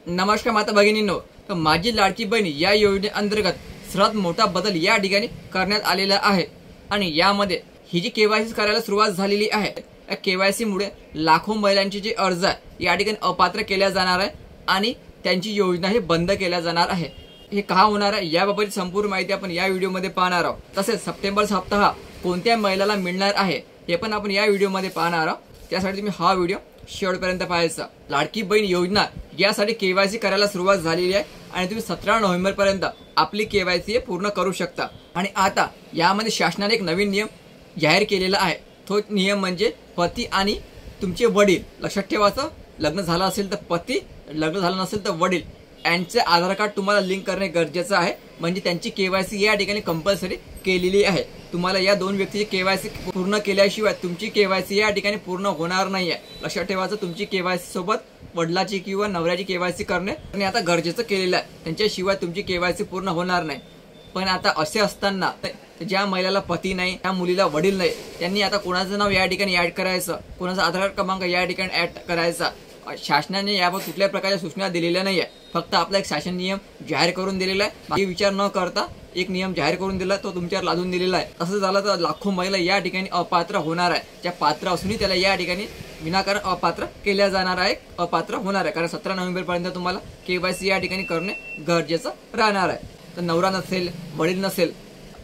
नमस्कार माता भगिनींनो, तर माझी लाडकी बहीण या योजनेअंतर्गत सर्वात मोठा बदल या ठिकाणी करण्यात आलेला आहे आणि यामध्ये ही जी केवायसी करायला सुरुवात झालेली आहे, या केवायसी मुळे लाखो महिलांची जी अर्ज आहे या ठिकाणी अपात्र केल्या जाणार आहे आणि त्यांची योजना ही बंद केल्या जाणार आहे। हे का होणार आहे याबाबत संपूर्ण माहिती आपण या व्हिडिओमध्ये पाहणार आहोत। तसेच सप्टेंबरचा हप्ता हा कोणत्या महिलाला मिळणार आहे हे पण आपण या व्हिडिओमध्ये पाहणार आहोत। त्यासाठी तुम्ही हा व्हिडिओ शेवटपर्यंत पाहायचा। लाडकी बहीण योजना यासाठी केवायसी करायला सुरुवात झालेली आहे आणि तुम्ही 17 नोव्हेंबर पर्यंत आपली केवायसी पूर्ण करू शकता। आणि आता यामध्ये शासनाने एक नवीन नियम जाहीर केलेला आहे। तो नियम म्हणजे पती आणि तुमचे वडील, लक्षात ठेवायचं, लग्न झालं असेल तर पती, लग्न झालं नसेल तर वडील यांचे आधार कार्ड तुम्हाला लिंक करणे गरजेचं आहे। म्हणजे त्यांची केवायसी या ठिकाणी कंपल्सरी केलेली आहे। तुम्हाला या दोन व्यक्तीची केवायसी पूर्ण केल्याशिवाय तुमची केवायसी या ठिकाणी पूर्ण होणार नाहीये। लक्षात ठेवायचं, तुमची केवायसी सोबत वडिलाची किंवा नवऱ्याची केवायसी करणे आता गरजेचं केलेलं आहे। त्यांच्याशिवाय तुमची केवायसी पूर्ण होणार नाही। पण आता असे असताना ज्या महिलेला पती नाही, त्या मुलीला वडील नाही, त्यांनी आता कोणाचं नाव या ठिकाणी ऍड करायचं, कोणाचा आधार कार्ड क्रमांक या ठिकाणी ऍड करायचा, शासनाने यावर कुठल्याही प्रकारच्या सूचना दिलेल्या नाहीये। फक्त आपला एक शासन नियम जाहीर करून दिलेला आहे। बाकी विचार न करता एक नियम जाहीर करून दिला, तो तुमच्यावर लादून दिलेला आहे। असं झालं तर लाखो महिला या ठिकाणी अपात्र होणार आहे। ज्या पात्र असूनही त्याला या ठिकाणी विनाकारण अपात्र केल्या जाणार आहे, अपात्र होणार आहे। कारण 17 नोव्हेंबर पर्यंत तुम्हाला केवायसी या ठिकाणी करणे गरजेचं राहणार आहे। तर नवरा नसेल, वडील नसेल,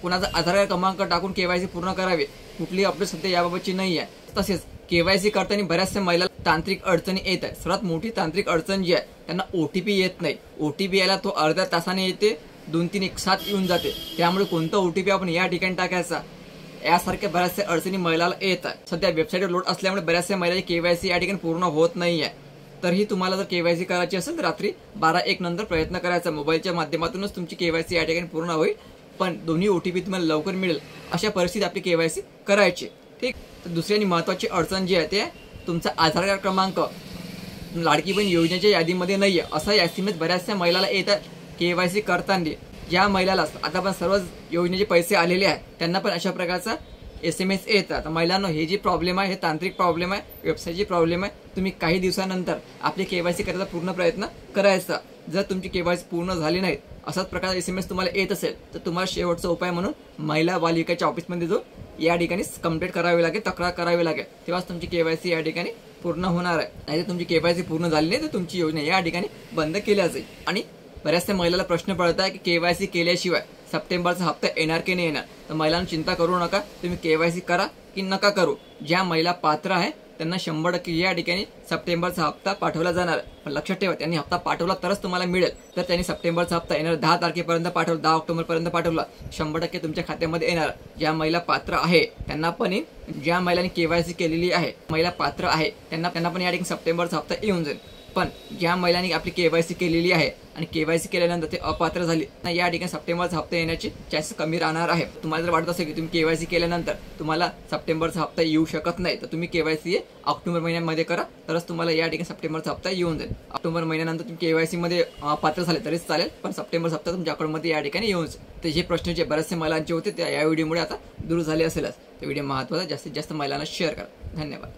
कुणाचा आधार कार्ड क्रमांक टाकून केवायसी पूर्ण करावी, कुठलीही अपडेट सध्या याबाबतची नाही आहे। तसेच केवायसी करताना बऱ्याचशा महिला तांत्रिक अडचणी येत आहे। सर्वात मोठी तांत्रिक अडचण जी आहे, त्यांना ओटीपी येत नाही। ओटीपी यायला तो अर्ध्या तासाने येते, 2-3 एक साथ येऊन जाते। त्यामुळे कोणता ओटीपी आपण या ठिकाणी टाकायचा, यासारख्या बऱ्याचशा अडचणी महिलाला येत आहे। सध्या वेबसाईटवर लोड असल्यामुळे बऱ्याचशा महिलांची केवायसी या ठिकाणी पूर्ण होत नाहीये। तरीही तुम्हाला जर केवायसी करायची असेल तर रात्री 12-1 नंतर प्रयत्न करायचा। मोबाईलच्या माध्यमातूनच तुमची केवायसी या ठिकाणी पूर्ण होईल, पण दोन्ही ओटीपी तुम्हाला लवकर मिळेल अशा परिस्थितीत आपली केवायसी करायची, ठीक। तर दुसरी आणि महत्त्वाची अडचण जी आहे ते तुमचा आधार कार्ड क्रमांक लाडकी बहीण योजनेच्या यादीमध्ये नाहीये, असा एसएमएस बऱ्याचशा महिलाला येतात केवायसी करताना। ज्या महिलाला आता पण सर्व योजनेचे पैसे आलेले आहेत त्यांना पण अशा प्रकारचा एसएमएस येतात। महिलांनो, हे जी प्रॉब्लेम आहे, हे तांत्रिक प्रॉब्लेम आहे, वेबसाईटची प्रॉब्लेम आहे। तुम्ही काही दिवसानंतर आपली केवायसी करायचा पूर्ण प्रयत्न करायचा। जर तुमची केवायसी पूर्ण झाली नाही, असाच प्रकारचा एसएमएस तुम्हाला येत असेल तर तुम्हाला शेवटचा उपाय म्हणून महिला बाल विकासच्या ऑफिसमध्ये जाऊन या ठिकाणी कंप्लेंट करावी लागेल, तक्रार करावी लागेल। तेव्हाच तुमची केवायसी या ठिकाणी पूर्ण होणार आहे। नाही तर तुमची केवायसी पूर्ण झाली नाही तर तुमची योजना या ठिकाणी बंद केल्या जाईल। आणि बऱ्याचशा महिलांना प्रश्न पडत आहे की केवायसी केल्याशिवाय सप्टेंबरचा हप्ता येणार की नाही येणार। तर महिलांना चिंता करू नका, तुम्ही केवायसी करा की नका करू। ज्या महिला पात्र आहे त्यांना 100% या ठिकाणी सप्टेंबरचा हप्ता पाठवला जाणार। पण लक्षात ठेवा, त्यांनी हप्ता पाठवला तरच तुम्हाला मिळेल। तर त्यांनी सप्टेंबरचा हप्ता येणार 10 तारखेपर्यंत पाठवला, 10 ऑक्टोबर पर्यंत पाठवला, 100% तुमच्या खात्यामध्ये येणार। ज्या महिला पात्र आहे त्यांना पण, ज्या महिलांनी केवायसी केलेली आहे, महिला पात्र आहे त्यांना पण या ठिकाणी सप्टेंबरचा हप्ता येऊन जाईल। पण ज्या महिलांनी आपली केवायसी केलेली आहे आणि केवायसी केल्यानंतर ते अपात्र झाली ना, या ठिकाणी सप्टेंबरचा हप्ता येण्याचे चान्सेस कमी राहणार आहे। तुम्हाला जर वाटत असेल की तुम्ही केवायसी केल्यानंतर तुम्हाला सप्टेंबरचा हप्ता येऊ शकत नाही, तर तुम्ही केवायसी ऑक्टोबर महिन्यामध्ये करा, तरच तुम्हाला या ठिकाणी सप्टेंबरचा हप्ता येऊन जाईल। ऑक्टोबर महिन्यानंतर तुम्ही केवायसी मध्ये पात्र झाले तरीच चालेल, पण सप्टेंबरचा हप्ता तुमच्या अकाउंटमध्ये या ठिकाणी येऊन जाईल। तर हे प्रश्न जे बरेचसे महिलांचे होते ते या व्हिडिओमुळे आता दूर झाले असेलच। तर व्हिडिओ महत्त्वाचा, जास्तीत जास्त महिलांना शेअर करा। धन्यवाद।